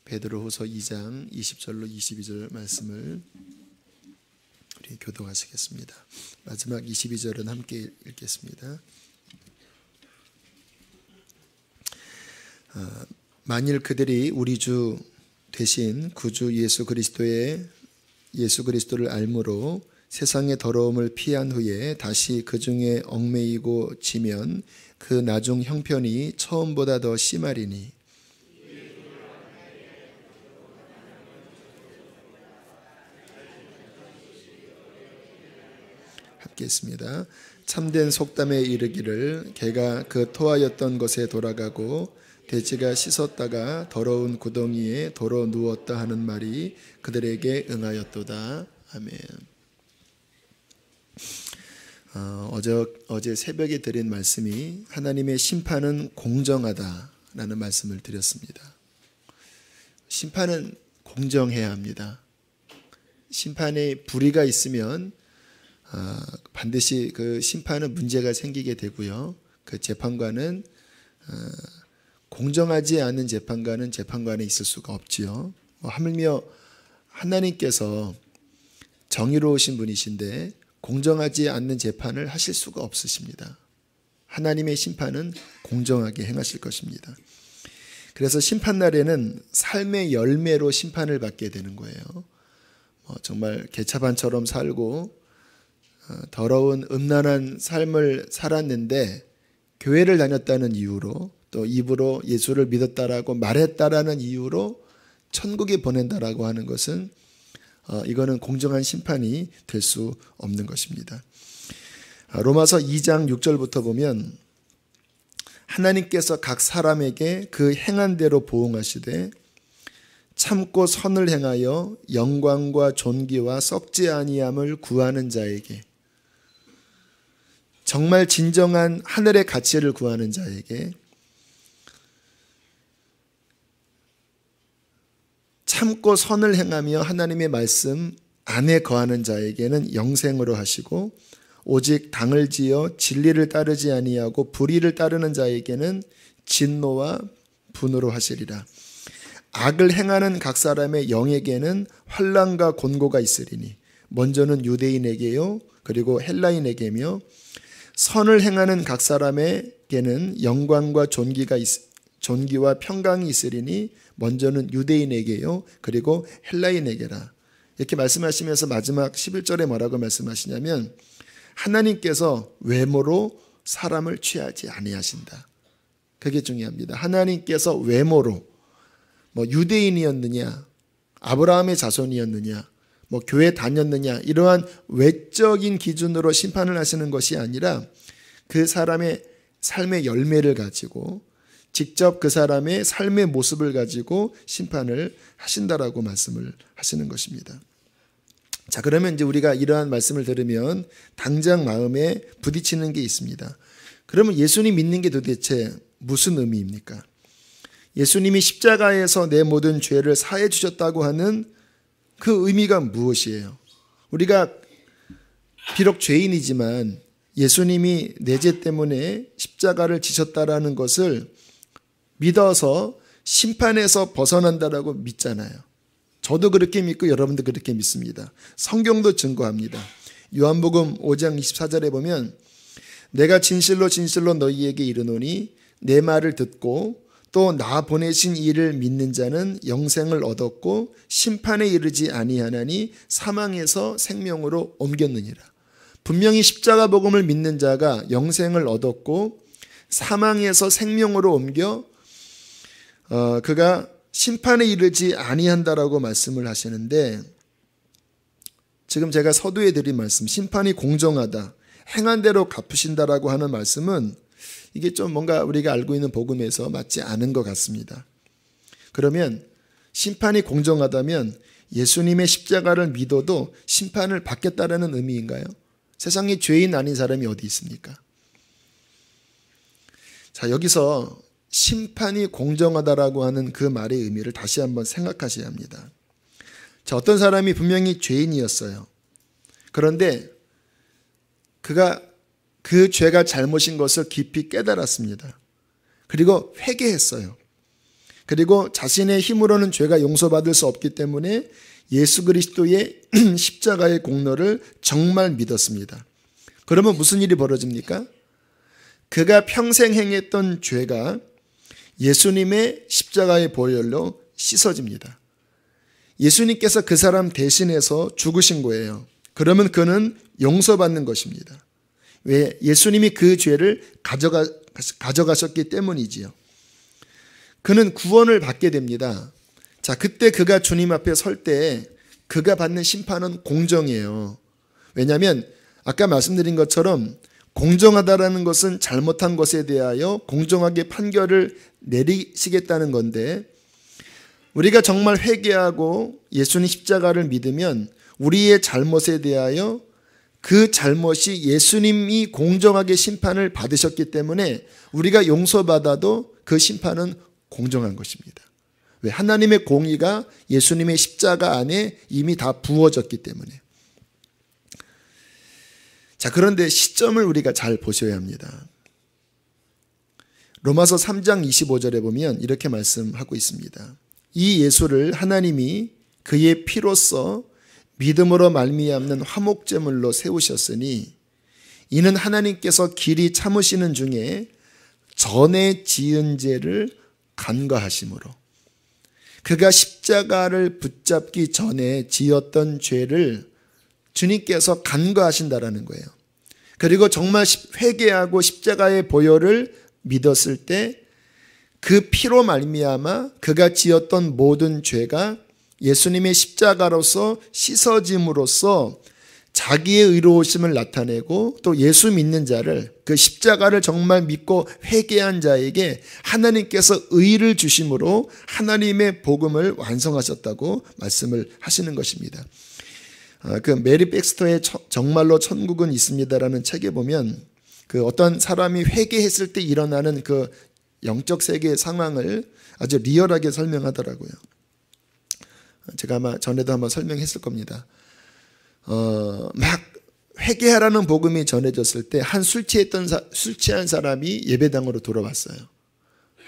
베드로후서 2장 20절로 22절 말씀을 우리 교독하시겠습니다. 마지막 22절은 함께 읽겠습니다. 만일 그들이 우리 주 대신 구주 예수 그리스도를 알므로 세상의 더러움을 피한 후에 다시 그 중에 얽매이고 지면 그 나중 형편이 처음보다 더 심하리니 함께했습니다. 참된 속담에 이르기를 개가 그 토하였던 곳에 돌아가고 돼지가 씻었다가 더러운 구덩이에 도로 누웠다 하는 말이 그들에게 응하였도다. 아멘. 어제 새벽에 드린 말씀이 하나님의 심판은 공정하다라는 말씀을 드렸습니다. 심판은 공정해야 합니다. 심판에 불의가 있으면 반드시 그 심판은 문제가 생기게 되고요. 그 재판관은 공정하지 않은 재판관은 재판관에 있을 수가 없지요. 하물며 하나님께서 정의로우신 분이신데 공정하지 않는 재판을 하실 수가 없으십니다. 하나님의 심판은 공정하게 행하실 것입니다. 그래서 심판날에는 삶의 열매로 심판을 받게 되는 거예요. 정말 개차반처럼 살고 더러운 음란한 삶을 살았는데 교회를 다녔다는 이유로 또 입으로 예수를 믿었다라고 말했다라는 이유로 천국에 보낸다라고 하는 것은 이거는 공정한 심판이 될 수 없는 것입니다. 로마서 2장 6절부터 보면 하나님께서 각 사람에게 그 행한 대로 보응하시되 참고 선을 행하여 영광과 존귀와 썩지 아니함을 구하는 자에게 정말 진정한 하늘의 가치를 구하는 자에게 참고 선을 행하며 하나님의 말씀 안에 거하는 자에게는 영생으로 하시고 오직 당을 지어 진리를 따르지 아니하고 불의를 따르는 자에게는 진노와 분노로 하시리라. 악을 행하는 각 사람의 영에게는 환난과 곤고가 있으리니 먼저는 유대인에게요 그리고 헬라인에게며 선을 행하는 각 사람에게는 영광과 존귀와 평강이 있으리니 먼저는 유대인에게요 그리고 헬라인에게라. 이렇게 말씀하시면서 마지막 11절에 뭐라고 말씀하시냐면 하나님께서 외모로 사람을 취하지 아니하신다. 그게 중요합니다. 하나님께서 외모로 유대인이었느냐 아브라함의 자손이었느냐 교회 다녔느냐 이러한 외적인 기준으로 심판을 하시는 것이 아니라 그 사람의 삶의 열매를 가지고 직접 그 사람의 삶의 모습을 가지고 심판을 하신다라고 말씀을 하시는 것입니다. 자, 그러면 이제 우리가 이러한 말씀을 들으면 당장 마음에 부딪히는 게 있습니다. 그러면 예수님 믿는 게 도대체 무슨 의미입니까? 예수님이 십자가에서 내 모든 죄를 사해 주셨다고 하는 그 의미가 무엇이에요? 우리가 비록 죄인이지만 예수님이 내 죄 때문에 십자가를 지셨다라는 것을 믿어서 심판에서 벗어난다라고 믿잖아요. 저도 그렇게 믿고 여러분도 그렇게 믿습니다. 성경도 증거합니다. 요한복음 5장 24절에 보면 내가 진실로 진실로 너희에게 이르노니 내 말을 듣고 또 나 보내신 이를 믿는 자는 영생을 얻었고 심판에 이르지 아니하나니 사망에서 생명으로 옮겼느니라. 분명히 십자가 복음을 믿는 자가 영생을 얻었고 사망에서 생명으로 옮겨 그가 심판에 이르지 아니한다라고 말씀을 하시는데 지금 제가 서두에 드린 말씀 심판이 공정하다 행한 대로 갚으신다라고 하는 말씀은 이게 좀 뭔가 우리가 알고 있는 복음에서 맞지 않은 것 같습니다. 그러면 심판이 공정하다면 예수님의 십자가를 믿어도 심판을 받겠다라는 의미인가요? 세상에 죄인 아닌 사람이 어디 있습니까? 자, 여기서 심판이 공정하다라고 하는 그 말의 의미를 다시 한번 생각하셔야 합니다. 자, 어떤 사람이 분명히 죄인이었어요. 그런데 그가 그 죄가 잘못인 것을 깊이 깨달았습니다. 그리고 회개했어요. 그리고 자신의 힘으로는 죄가 용서받을 수 없기 때문에 예수 그리스도의 십자가의 공로를 정말 믿었습니다. 그러면 무슨 일이 벌어집니까? 그가 평생 행했던 죄가 예수님의 십자가의 보혈로 씻어집니다. 예수님께서 그 사람 대신해서 죽으신 거예요. 그러면 그는 용서받는 것입니다. 왜? 예수님이 그 죄를 가져가셨기 때문이지요. 그는 구원을 받게 됩니다. 자, 그때 그가 주님 앞에 설 때 그가 받는 심판은 공정이에요. 왜냐하면 아까 말씀드린 것처럼 공정하다라는 것은 잘못한 것에 대하여 공정하게 판결을 내리시겠다는 건데, 우리가 정말 회개하고 예수님 십자가를 믿으면 우리의 잘못에 대하여 그 잘못이 예수님이 공정하게 심판을 받으셨기 때문에 우리가 용서받아도 그 심판은 공정한 것입니다. 왜? 하나님의 공의가 예수님의 십자가 안에 이미 다 부어졌기 때문에. 자, 그런데 시점을 우리가 잘 보셔야 합니다. 로마서 3장 25절에 보면 이렇게 말씀하고 있습니다. 이 예수를 하나님이 그의 피로써 믿음으로 말미암는 화목제물로 세우셨으니 이는 하나님께서 길이 참으시는 중에 전에 지은 죄를 간과하심으로, 그가 십자가를 붙잡기 전에 지었던 죄를 주님께서 간과하신다라는 거예요. 그리고 정말 회개하고 십자가의 보혈을 믿었을 때 그 피로 말미암아 그가 지었던 모든 죄가 예수님의 십자가로서 씻어짐으로써 자기의 의로우심을 나타내고 또 예수 믿는 자를, 그 십자가를 정말 믿고 회개한 자에게 하나님께서 의를 주심으로 하나님의 복음을 완성하셨다고 말씀을 하시는 것입니다. 그 메리 백스터의 정말로 천국은 있습니다라는 책에 보면 그 어떤 사람이 회개했을 때 일어나는 그 영적 세계의 상황을 아주 리얼하게 설명하더라고요. 제가 아마 전에도 한번 설명했을 겁니다. 막 회개하라는 복음이 전해졌을 때 한 술 취한 사람이 예배당으로 돌아왔어요.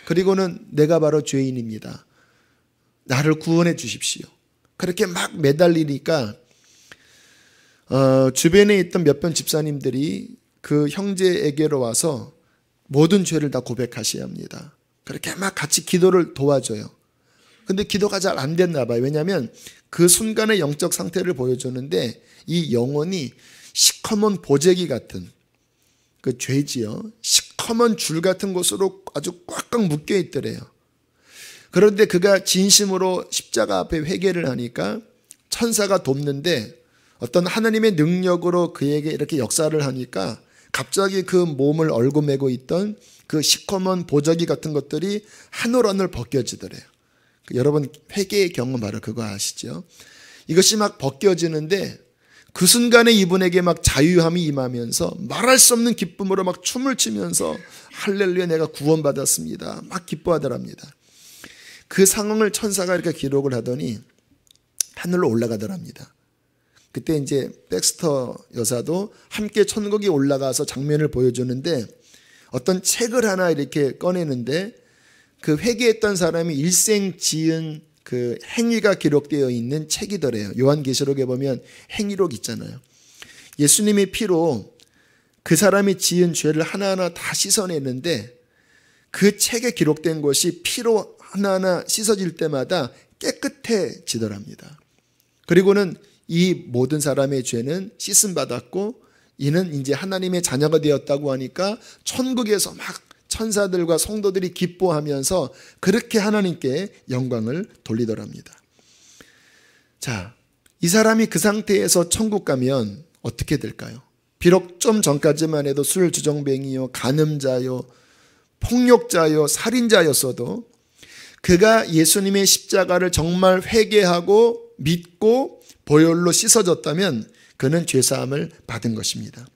그리고는 내가 바로 죄인입니다. 나를 구원해 주십시오. 그렇게 막 매달리니까 주변에 있던 몇몇 집사님들이 그 형제에게로 와서 모든 죄를 다 고백하셔야 합니다. 그렇게 막 같이 기도를 도와줘요. 근데 기도가 잘 안 됐나 봐요. 왜냐하면 그 순간의 영적 상태를 보여주는데 이 영혼이 시커먼 보재기 같은 그 죄지요, 시커먼 줄 같은 곳으로 아주 꽉꽉 묶여 있더래요. 그런데 그가 진심으로 십자가 앞에 회개를 하니까 천사가 돕는데 어떤 하나님의 능력으로 그에게 이렇게 역사를 하니까 갑자기 그 몸을 얽어매고 있던 그 시커먼 보자기 같은 것들이 하늘하늘 벗겨지더래요. 여러분 회개의 경험 바로 그거 아시죠? 이것이 막 벗겨지는데 그 순간에 이분에게 막 자유함이 임하면서 말할 수 없는 기쁨으로 막 춤을 추면서 할렐루야 내가 구원받았습니다 막 기뻐하더랍니다. 그 상황을 천사가 이렇게 기록을 하더니 하늘로 올라가더랍니다. 그때 이제 백스터 여사도 함께 천국에 올라가서 장면을 보여주는데 어떤 책을 하나 이렇게 꺼내는데 그 회개했던 사람이 일생 지은 그 행위가 기록되어 있는 책이더래요. 요한계시록에 보면 행위록 있잖아요. 예수님의 피로 그 사람이 지은 죄를 하나하나 다 씻어내는데 그 책에 기록된 것이 피로 하나하나 씻어질 때마다 깨끗해지더랍니다. 그리고는 이 모든 사람의 죄는 씻음 받았고 이는 이제 하나님의 자녀가 되었다고 하니까 천국에서 막 천사들과 성도들이 기뻐하면서 그렇게 하나님께 영광을 돌리더랍니다. 자, 이 사람이 그 상태에서 천국 가면 어떻게 될까요? 비록 좀 전까지만 해도 술 주정뱅이요, 간음자요, 폭력자요, 살인자였어도 그가 예수님의 십자가를 정말 회개하고 믿고 보혈로 씻어졌다면 그는 죄사함을 받은 것입니다.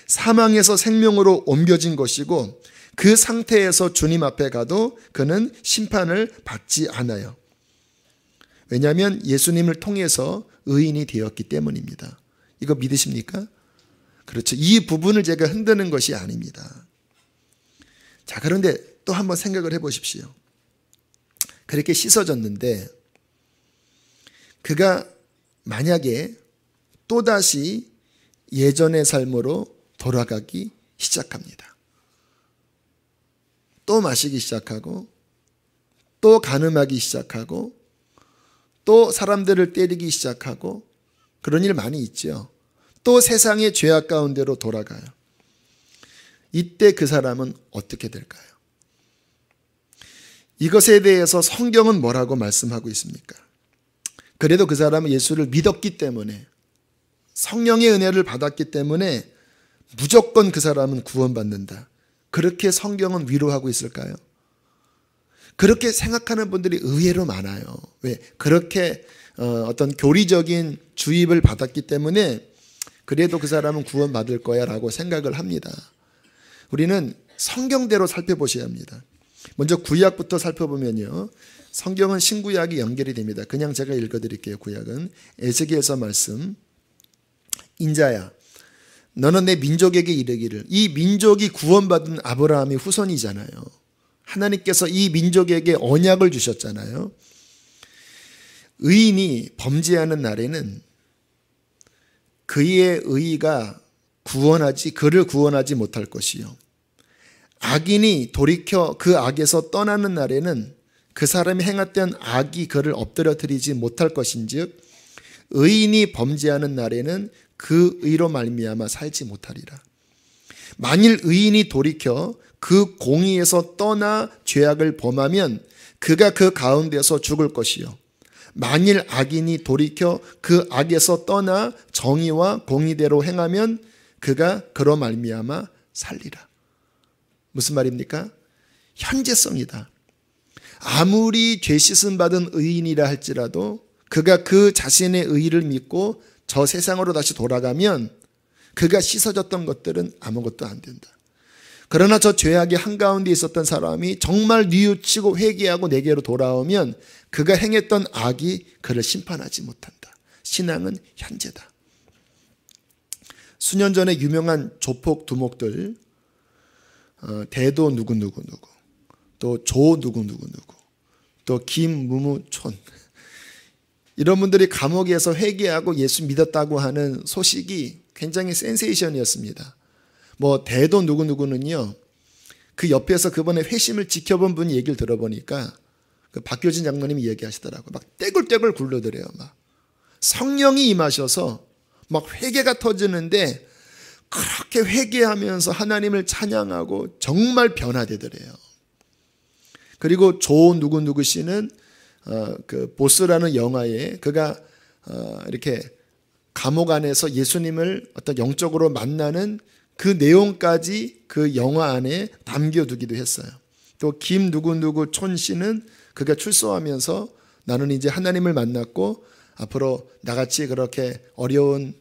사망에서 생명으로 옮겨진 것이고 그 상태에서 주님 앞에 가도 그는 심판을 받지 않아요. 왜냐하면 예수님을 통해서 의인이 되었기 때문입니다. 이거 믿으십니까? 그렇죠. 이 부분을 제가 흔드는 것이 아닙니다. 자, 그런데 또 한번 생각을 해보십시오. 그렇게 씻어졌는데 그가 만약에 또다시 예전의 삶으로 돌아가기 시작합니다. 또 마시기 시작하고 또 간음하기 시작하고 또 사람들을 때리기 시작하고 그런 일 많이 있죠. 또 세상의 죄악 가운데로 돌아가요. 이때 그 사람은 어떻게 될까요? 이것에 대해서 성경은 뭐라고 말씀하고 있습니까? 그래도 그 사람은 예수를 믿었기 때문에 성령의 은혜를 받았기 때문에 무조건 그 사람은 구원받는다. 그렇게 성경은 위로하고 있을까요? 그렇게 생각하는 분들이 의외로 많아요. 왜? 그렇게 어떤 교리적인 주입을 받았기 때문에 그래도 그 사람은 구원받을 거야 라고 생각을 합니다. 우리는 성경대로 살펴보셔야 합니다. 먼저 구약부터 살펴보면요. 성경은 신구약이 연결이 됩니다. 그냥 제가 읽어드릴게요. 구약은 에스겔서 말씀. 인자야 너는 내 민족에게 이르기를. 이 민족이 구원받은 아브라함의 후손이잖아요. 하나님께서 이 민족에게 언약을 주셨잖아요. 의인이 범죄하는 날에는 그의 의의가 그를 구원하지 못할 것이요. 악인이 돌이켜 그 악에서 떠나는 날에는 그 사람이 행했던 악이 그를 엎드려뜨리지 못할 것인즉 의인이 범죄하는 날에는 그 의로 말미암아 살지 못하리라. 만일 의인이 돌이켜 그 공의에서 떠나 죄악을 범하면 그가 그 가운데서 죽을 것이요. 만일 악인이 돌이켜 그 악에서 떠나 정의와 공의대로 행하면 그가 그로 말미암아 살리라. 무슨 말입니까? 현재성이다. 아무리 죄 씻음 받은 의인이라 할지라도 그가 그 자신의 의의를 믿고 저 세상으로 다시 돌아가면 그가 씻어졌던 것들은 아무것도 안 된다. 그러나 저 죄악의 한가운데 있었던 사람이 정말 뉘우치고 회개하고 내게로 돌아오면 그가 행했던 악이 그를 심판하지 못한다. 신앙은 현재다. 수년 전에 유명한 조폭 두목들 대도 누구누구 또 조 누구누구 또 김무무촌 이런 분들이 감옥에서 회개하고 예수 믿었다고 하는 소식이 굉장히 센세이션이었습니다. 대도 누구누구는요, 그 옆에서 그번에 회심을 지켜본 분 얘기를 들어보니까 그 박효진 장로님이 얘기하시더라고요. 막 떼굴떼굴 굴러들어요. 막 성령이 임하셔서 막 회개가 터지는데 그렇게 회개하면서 하나님을 찬양하고 정말 변화되더래요. 그리고 조 누구누구 씨는 그 보스라는 영화에 그가 이렇게 감옥 안에서 예수님을 어떤 영적으로 만나는 그 내용까지 그 영화 안에 담겨두기도 했어요. 또 김 누구누구 촌 씨는 그가 출소하면서 나는 이제 하나님을 만났고 앞으로 나같이 그렇게 어려운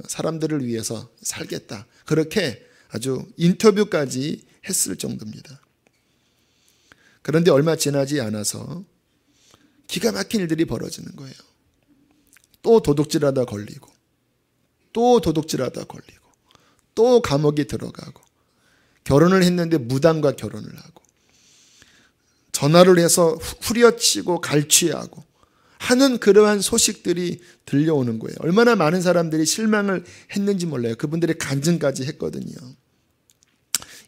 사람들을 위해서 살겠다. 그렇게 아주 인터뷰까지 했을 정도입니다. 그런데 얼마 지나지 않아서 기가 막힌 일들이 벌어지는 거예요. 또 도둑질하다 걸리고 또 도둑질하다 걸리고 또 감옥에 들어가고 결혼을 했는데 무당과 결혼을 하고 전화를 해서 후려치고 갈취하고 하는 그러한 소식들이 들려오는 거예요. 얼마나 많은 사람들이 실망을 했는지 몰라요. 그분들의 간증까지 했거든요.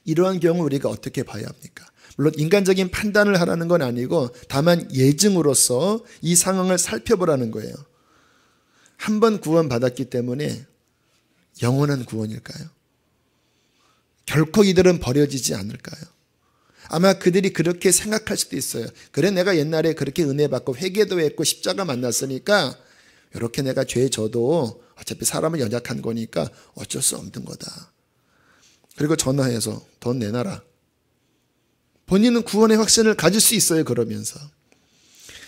이러한 경우 우리가 어떻게 봐야 합니까? 물론 인간적인 판단을 하라는 건 아니고 다만 예증으로서 이 상황을 살펴보라는 거예요. 한 번 구원받았기 때문에 영원한 구원일까요? 결코 이들은 버려지지 않을까요? 아마 그들이 그렇게 생각할 수도 있어요. 그래 내가 옛날에 그렇게 은혜 받고 회개도 했고 십자가 만났으니까 이렇게 내가 죄 져도 어차피 사람은 연약한 거니까 어쩔 수 없는 거다. 그리고 전화해서 돈 내놔라. 본인은 구원의 확신을 가질 수 있어요. 그러면서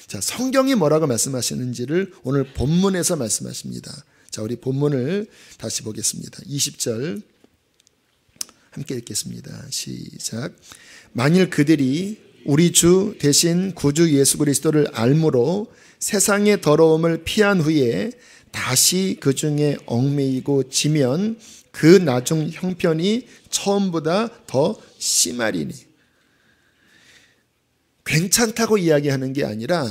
자, 성경이 뭐라고 말씀하시는지를 오늘 본문에서 말씀하십니다. 자, 우리 본문을 다시 보겠습니다. 20절 함께 읽겠습니다. 시작. 만일 그들이 우리 주 대신 구주 예수 그리스도를 알므로 세상의 더러움을 피한 후에 다시 그 중에 얽매이고 지면 그 나중 형편이 처음보다 더 심하리니. 괜찮다고 이야기하는 게 아니라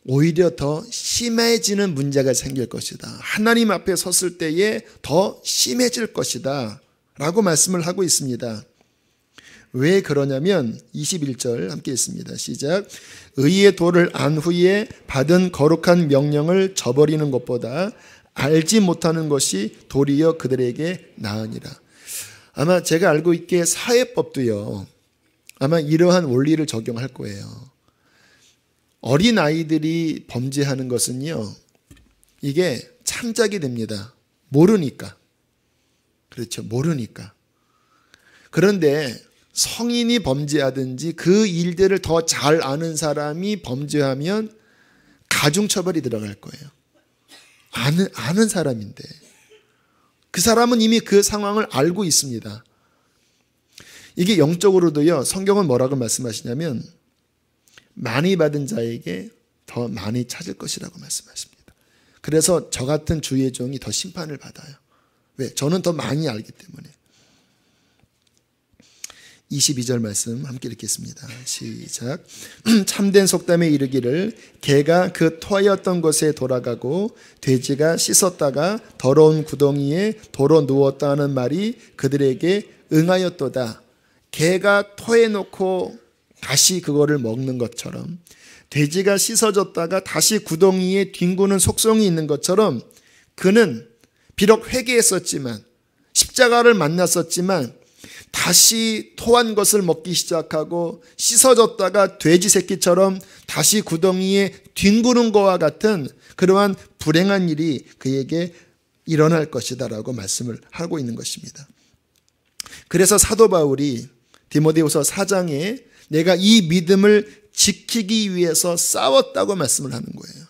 오히려 더 심해지는 문제가 생길 것이다. 하나님 앞에 섰을 때에 더 심해질 것이다 라고 말씀을 하고 있습니다. 왜 그러냐면 21절 함께 읽습니다. 시작. 의의 도를 안 후에 받은 거룩한 명령을 저버리는 것보다 알지 못하는 것이 도리어 그들에게 나으니라. 아마 제가 알고 있기에 사회법도요, 아마 이러한 원리를 적용할 거예요. 어린아이들이 범죄하는 것은요, 이게 참작이 됩니다. 모르니까. 그렇죠. 모르니까. 그런데 성인이 범죄하든지 그 일들을 더 잘 아는 사람이 범죄하면 가중처벌이 들어갈 거예요. 아는 사람인데. 그 사람은 이미 그 상황을 알고 있습니다. 이게 영적으로도요, 성경은 뭐라고 말씀하시냐면 많이 받은 자에게 더 많이 찾을 것이라고 말씀하십니다. 그래서 저 같은 주의 종이 더 심판을 받아요. 왜? 저는 더 많이 알기 때문에. 22절 말씀 함께 읽겠습니다. 시작. 참된 속담에 이르기를 개가 그 토하였던 곳에 돌아가고 돼지가 씻었다가 더러운 구덩이에 도로 누웠다 하는 말이 그들에게 응하였도다. 개가 토해놓고 다시 그거를 먹는 것처럼, 돼지가 씻어졌다가 다시 구덩이에 뒹구는 속성이 있는 것처럼, 그는 비록 회개했었지만, 십자가를 만났었지만 다시 토한 것을 먹기 시작하고 씻어졌다가 돼지 새끼처럼 다시 구덩이에 뒹구는 것과 같은 그러한 불행한 일이 그에게 일어날 것이다 라고 말씀을 하고 있는 것입니다. 그래서 사도 바울이 디모데후서 4장에 내가 이 믿음을 지키기 위해서 싸웠다고 말씀을 하는 거예요.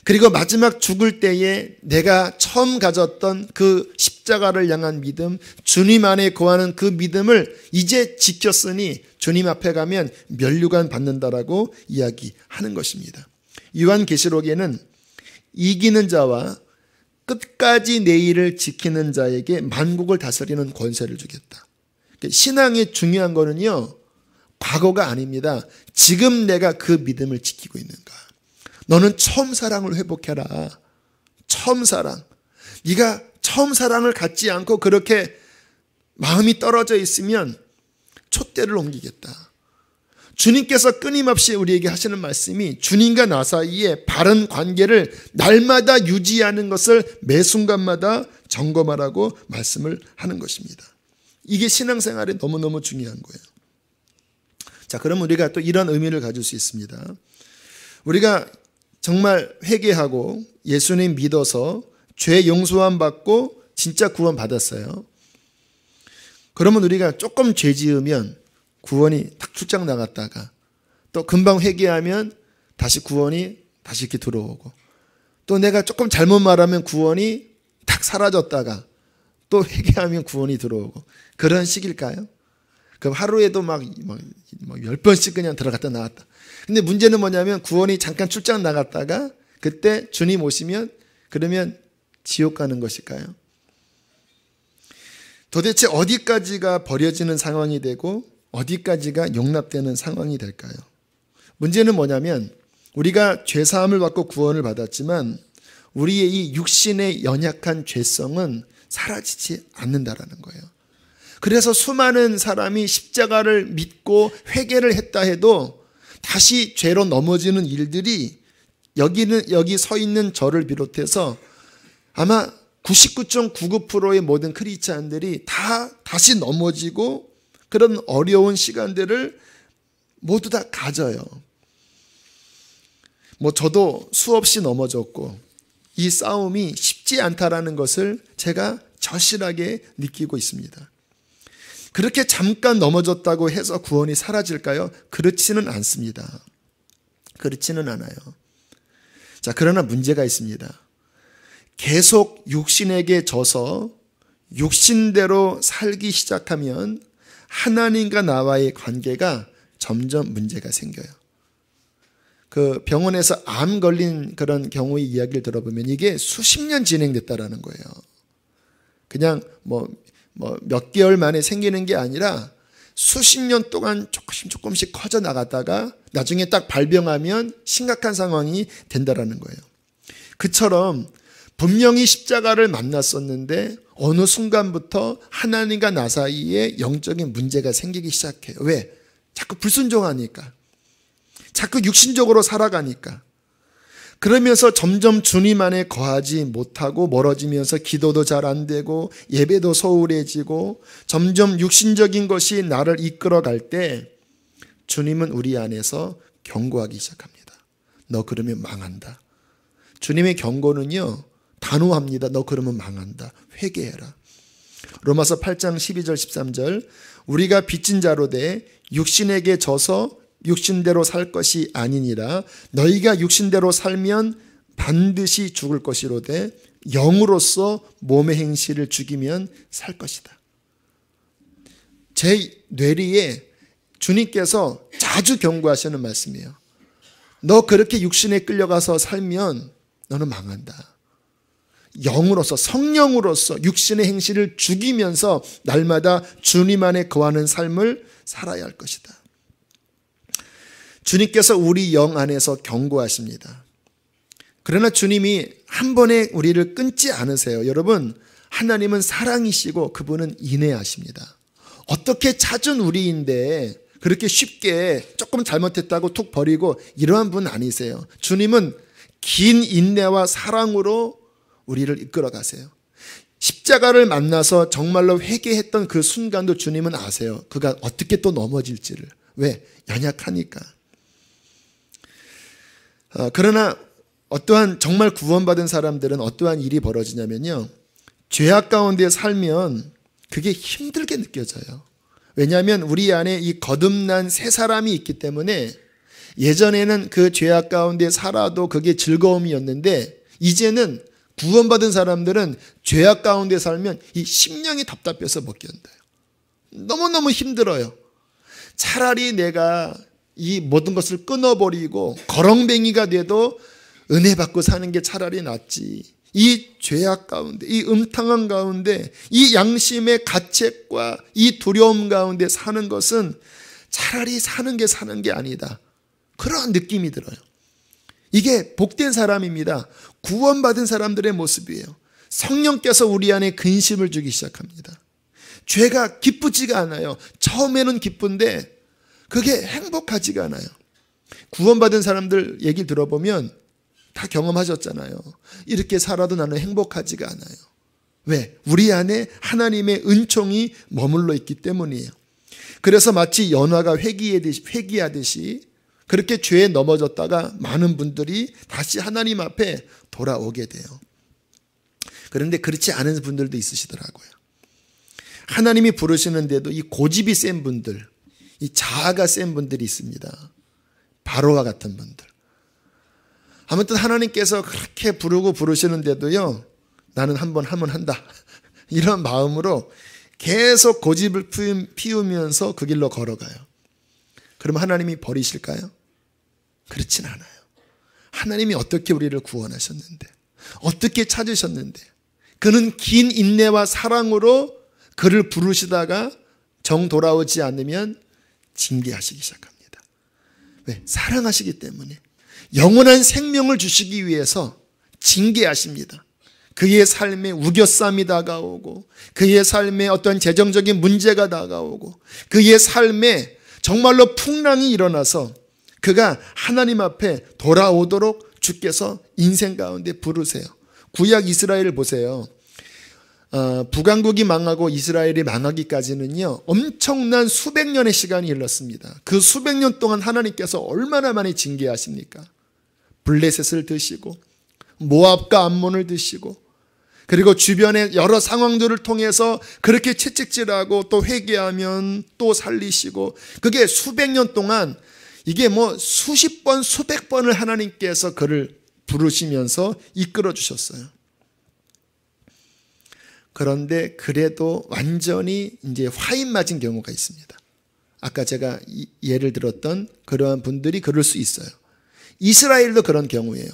그리고 마지막 죽을 때에 내가 처음 가졌던 그 십자가를 향한 믿음, 주님 안에 거하는 그 믿음을 이제 지켰으니 주님 앞에 가면 면류관 받는다라고 이야기하는 것입니다. 요한계시록에는 이기는 자와 끝까지 내 일을 지키는 자에게 만국을 다스리는 권세를 주겠다. 신앙이 중요한 거는요, 과거가 아닙니다. 지금 내가 그 믿음을 지키고 있는가. 너는 처음 사랑을 회복해라. 처음 사랑. 네가 처음 사랑을 갖지 않고 그렇게 마음이 떨어져 있으면 촛대를 옮기겠다. 주님께서 끊임없이 우리에게 하시는 말씀이 주님과 나 사이에 바른 관계를 날마다 유지하는 것을 매 순간마다 점검하라고 말씀을 하는 것입니다. 이게 신앙생활에 너무너무 중요한 거예요. 자, 그럼 우리가 또 이런 의미를 가질 수 있습니다. 우리가 정말 회개하고 예수님 믿어서 죄 용서함 받고 진짜 구원 받았어요. 그러면 우리가 조금 죄 지으면 구원이 탁 출장 나갔다가 또 금방 회개하면 다시 구원이 다시 이렇게 들어오고, 또 내가 조금 잘못 말하면 구원이 탁 사라졌다가 또 회개하면 구원이 들어오고, 그런 식일까요? 그럼 하루에도 막 10번씩 그냥 들어갔다 나왔다. 근데 문제는 뭐냐면 구원이 잠깐 출장 나갔다가 그때 주님 오시면 그러면 지옥 가는 것일까요? 도대체 어디까지가 버려지는 상황이 되고 어디까지가 용납되는 상황이 될까요? 문제는 뭐냐면 우리가 죄사함을 받고 구원을 받았지만 우리의 이 육신의 연약한 죄성은 사라지지 않는다라는 거예요. 그래서 수많은 사람이 십자가를 믿고 회개를 했다 해도 다시 죄로 넘어지는 일들이 여기 서 있는 저를 비롯해서 아마 99.99%의 모든 크리스찬들이 다 다시 넘어지고 그런 어려운 시간들을 모두 다 가져요. 저도 수없이 넘어졌고 이 싸움이 쉽지 않다라는 것을 제가 절실하게 느끼고 있습니다. 그렇게 잠깐 넘어졌다고 해서 구원이 사라질까요? 그렇지는 않습니다. 그렇지는 않아요. 자, 그러나 문제가 있습니다. 계속 육신에게 져서 육신대로 살기 시작하면 하나님과 나와의 관계가 점점 문제가 생겨요. 그 병원에서 암 걸린 그런 경우의 이야기를 들어보면 이게 수십 년 진행됐다라는 거예요. 그냥 몇 개월 만에 생기는 게 아니라 수십 년 동안 조금씩 커져 나갔다가 나중에 딱 발병하면 심각한 상황이 된다라는 거예요. 그처럼 분명히 십자가를 만났었는데 어느 순간부터 하나님과 나 사이에 영적인 문제가 생기기 시작해요. 왜? 자꾸 불순종하니까. 자꾸 육신적으로 살아가니까. 그러면서 점점 주님 안에 거하지 못하고 멀어지면서 기도도 잘 안 되고 예배도 소홀해지고 점점 육신적인 것이 나를 이끌어갈 때 주님은 우리 안에서 경고하기 시작합니다. 너 그러면 망한다. 주님의 경고는요, 단호합니다. 너 그러면 망한다. 회개해라. 로마서 8장 12절 13절 우리가 빚진 자로 돼 육신에게 져서 육신대로 살 것이 아니니라. 너희가 육신대로 살면 반드시 죽을 것이로되 영으로서 몸의 행실을 죽이면 살 것이다. 제 뇌리에 주님께서 자주 경고하시는 말씀이에요. 너 그렇게 육신에 끌려가서 살면 너는 망한다. 영으로서, 성령으로서 육신의 행실을 죽이면서 날마다 주님 안에 거하는 삶을 살아야 할 것이다. 주님께서 우리 영 안에서 경고하십니다. 그러나 주님이 한 번에 우리를 끊지 않으세요. 여러분, 하나님은 사랑이시고 그분은 인내하십니다. 어떻게 찾은 우리인데 그렇게 쉽게 조금 잘못했다고 툭 버리고 이러한 분 아니세요. 주님은 긴 인내와 사랑으로 우리를 이끌어 가세요. 십자가를 만나서 정말로 회개했던 그 순간도 주님은 아세요. 그가 어떻게 또 넘어질지를. 왜? 연약하니까. 그러나 어떠한 정말 구원받은 사람들은 어떠한 일이 벌어지냐면요, 죄악 가운데 살면 그게 힘들게 느껴져요. 왜냐하면 우리 안에 이 거듭난 새 사람이 있기 때문에 예전에는 그 죄악 가운데 살아도 그게 즐거움이었는데 이제는 구원받은 사람들은 죄악 가운데 살면 이 심령이 답답해서 못 견뎌요. 너무너무 힘들어요. 차라리 내가 이 모든 것을 끊어버리고 거렁뱅이가 돼도 은혜 받고 사는 게 차라리 낫지. 이 죄악 가운데, 이 음탕한 가운데, 이 양심의 가책과 이 두려움 가운데 사는 것은 차라리 사는 게 아니다. 그러한 느낌이 들어요. 이게 복된 사람입니다. 구원받은 사람들의 모습이에요. 성령께서 우리 안에 근심을 주기 시작합니다. 죄가 기쁘지가 않아요. 처음에는 기쁜데 그게 행복하지가 않아요. 구원받은 사람들 얘기 들어보면 다 경험하셨잖아요. 이렇게 살아도 나는 행복하지가 않아요. 왜? 우리 안에 하나님의 은총이 머물러 있기 때문이에요. 그래서 마치 연화가 회귀하듯이 그렇게 죄에 넘어졌다가 많은 분들이 다시 하나님 앞에 돌아오게 돼요. 그런데 그렇지 않은 분들도 있으시더라고요. 하나님이 부르시는데도 이 고집이 센 분들, 이 자아가 센 분들이 있습니다. 바로와 같은 분들. 아무튼 하나님께서 그렇게 부르고 부르시는데도요, 나는 한번 하면 한다. 이런 마음으로 계속 고집을 피우면서 그 길로 걸어가요. 그럼 하나님이 버리실까요? 그렇진 않아요. 하나님이 어떻게 우리를 구원하셨는데, 어떻게 찾으셨는데, 그는 긴 인내와 사랑으로 그를 부르시다가 정 돌아오지 않으면 징계하시기 시작합니다. 왜? 사랑하시기 때문에. 영원한 생명을 주시기 위해서 징계하십니다. 그의 삶에 우겨쌈이 다가오고, 그의 삶에 어떤 재정적인 문제가 다가오고, 그의 삶에 정말로 풍랑이 일어나서 그가 하나님 앞에 돌아오도록 주께서 인생 가운데 부르세요. 구약 이스라엘을 보세요. 북왕국이 망하고 이스라엘이 망하기까지는요, 엄청난 수백 년의 시간이 흘렀습니다. 그 수백 년 동안 하나님께서 얼마나 많이 징계하십니까? 블레셋을 드시고 모압과 암몬을 드시고, 그리고 주변의 여러 상황들을 통해서 그렇게 채찍질하고 또 회개하면 또 살리시고, 그게 수백 년 동안, 이게 뭐 수십 번 수백 번을 하나님께서 그를 부르시면서 이끌어 주셨어요. 그런데 그래도 완전히 이제 화인 맞은 경우가 있습니다. 아까 제가 예를 들었던 그러한 분들이 그럴 수 있어요. 이스라엘도 그런 경우예요.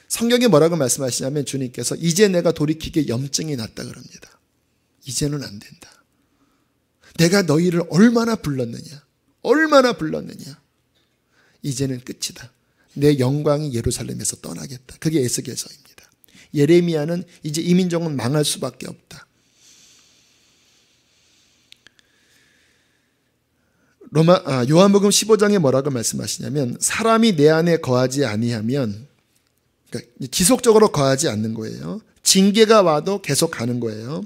성경에 뭐라고 말씀하시냐면 주님께서 이제 내가 돌이키기에 염증이 났다 그럽니다. 이제는 안 된다. 내가 너희를 얼마나 불렀느냐. 얼마나 불렀느냐. 이제는 끝이다. 내 영광이 예루살렘에서 떠나겠다. 그게 에스겔서입니다. 예레미야는 이제 이 민족은 망할 수밖에 없다. 요한복음 15장에 뭐라고 말씀하시냐면 사람이 내 안에 거하지 아니하면, 그러니까 지속적으로 거하지 않는 거예요. 징계가 와도 계속 가는 거예요.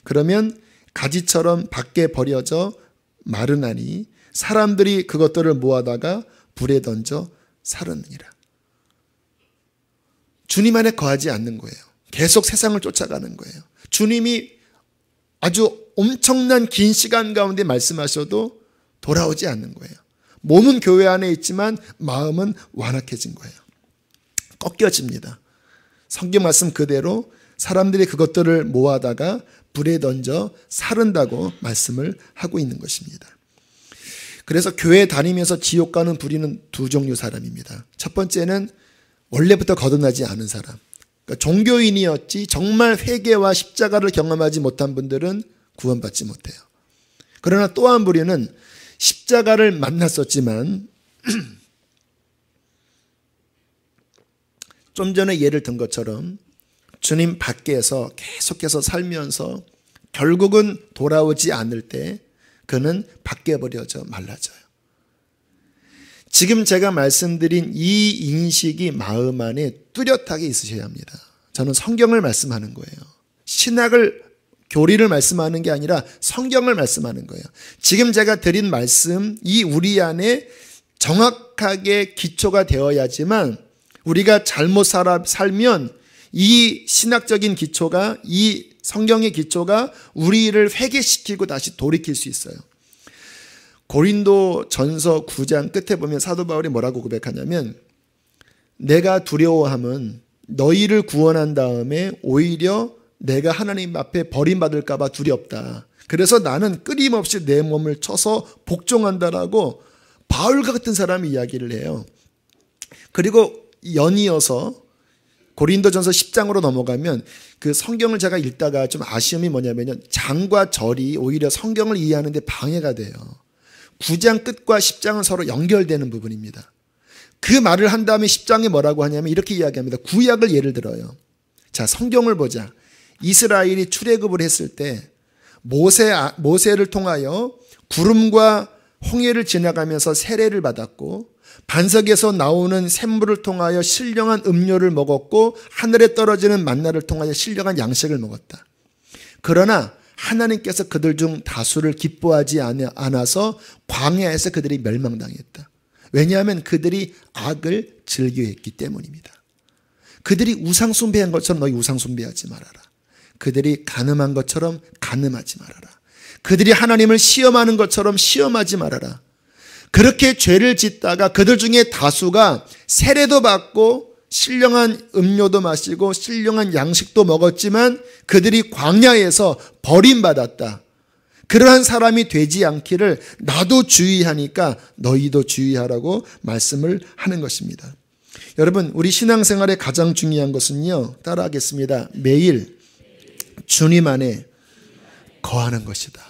그러면 가지처럼 밖에 버려져 마르나니 사람들이 그것들을 모아다가 불에 던져 사르느니라. 주님 안에 거하지 않는 거예요. 계속 세상을 쫓아가는 거예요. 주님이 아주 엄청난 긴 시간 가운데 말씀하셔도 돌아오지 않는 거예요. 몸은 교회 안에 있지만 마음은 완악해진 거예요. 꺾여집니다. 성경 말씀 그대로 사람들이 그것들을 모아다가 불에 던져 사른다고 말씀을 하고 있는 것입니다. 그래서 교회 다니면서 지옥 가는 부리는 두 종류 사람입니다. 첫 번째는 원래부터 거듭나지 않은 사람. 그러니까 종교인이었지 정말 회개와 십자가를 경험하지 못한 분들은 구원받지 못해요. 그러나 또 한 부류는 십자가를 만났었지만 좀 전에 예를 든 것처럼 주님 밖에서 계속해서 살면서 결국은 돌아오지 않을 때 그는 밖에 버려져 말라져요. 지금 제가 말씀드린 이 인식이 마음 안에 뚜렷하게 있으셔야 합니다. 저는 성경을 말씀하는 거예요. 신학을 교리를 말씀하는 게 아니라 성경을 말씀하는 거예요. 지금 제가 드린 말씀, 이 우리 안에 정확하게 기초가 되어야지만 우리가 잘못 살면 이 신학적인 기초가, 이 성경의 기초가 우리를 회개시키고 다시 돌이킬 수 있어요. 고린도 전서 9장 끝에 보면 사도 바울이 뭐라고 고백하냐면 내가 두려워함은 너희를 구원한 다음에 오히려 내가 하나님 앞에 버림받을까 봐 두렵다. 그래서 나는 끊임없이 내 몸을 쳐서 복종한다라고 바울과 같은 사람이 이야기를 해요. 그리고 연이어서 고린도전서 10장으로 넘어가면 그 성경을 제가 읽다가 좀 아쉬움이 뭐냐면요. 장과 절이 오히려 성경을 이해하는 데 방해가 돼요. 9장 끝과 10장은 서로 연결되는 부분입니다. 그 말을 한 다음에 10장에 뭐라고 하냐면 이렇게 이야기합니다. 구약을 예를 들어요. 자, 성경을 보자. 이스라엘이 출애굽을 했을 때 모세를 통하여 구름과 홍해를 지나가면서 세례를 받았고 반석에서 나오는 샘물을 통하여 신령한 음료를 먹었고 하늘에 떨어지는 만나를 통하여 신령한 양식을 먹었다. 그러나 하나님께서 그들 중 다수를 기뻐하지 않아서 광야에서 그들이 멸망당했다. 왜냐하면 그들이 악을 즐겨했기 때문입니다. 그들이 우상 숭배한 것처럼 너희 우상 숭배하지 말아라. 그들이 간음한 것처럼 간음하지 말아라. 그들이 하나님을 시험하는 것처럼 시험하지 말아라. 그렇게 죄를 짓다가 그들 중에 다수가 세례도 받고 신령한 음료도 마시고 신령한 양식도 먹었지만 그들이 광야에서 버림받았다. 그러한 사람이 되지 않기를 나도 주의하니까 너희도 주의하라고 말씀을 하는 것입니다. 여러분, 우리 신앙생활에 가장 중요한 것은요, 따라하겠습니다. 매일 주님 안에 거하는 것이다.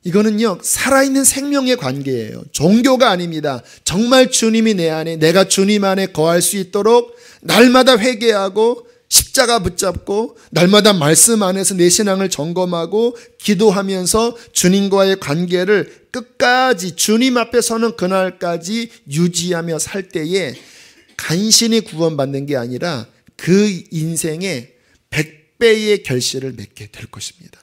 이거는요, 살아있는 생명의 관계예요. 종교가 아닙니다. 정말 주님이 내 안에, 내가 주님 안에 거할 수 있도록 날마다 회개하고 십자가 붙잡고 날마다 말씀 안에서 내 신앙을 점검하고 기도하면서 주님과의 관계를 끝까지 주님 앞에 서는 그날까지 유지하며 살 때에 간신히 구원받는 게 아니라 그 인생의 100배의 결실을 맺게 될 것입니다.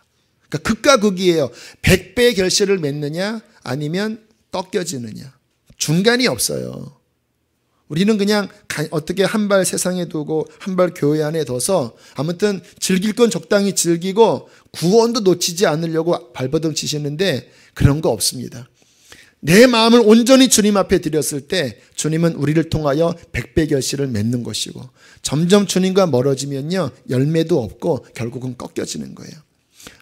그러니까 극과 극이에요. 100배의 결실을 맺느냐 아니면 꺾여지느냐. 중간이 없어요. 우리는 그냥 어떻게 한 발 세상에 두고 한 발 교회 안에 둬서 아무튼 즐길 건 적당히 즐기고 구원도 놓치지 않으려고 발버둥 치시는데 그런 거 없습니다. 내 마음을 온전히 주님 앞에 드렸을 때 주님은 우리를 통하여 100배 결실을 맺는 것이고 점점 주님과 멀어지면요 열매도 없고 결국은 꺾여지는 거예요.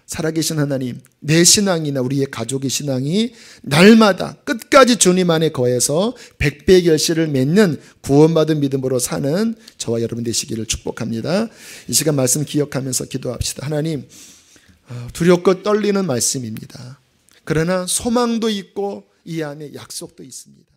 살아계신 하나님, 내 신앙이나 우리의 가족의 신앙이 날마다 끝까지 주님 안에 거해서 100배의 결실을 맺는 구원받은 믿음으로 사는 저와 여러분 되시기를 축복합니다. 이 시간 말씀 기억하면서 기도합시다. 하나님, 두렵고 떨리는 말씀입니다. 그러나 소망도 있고 이 안에 약속도 있습니다.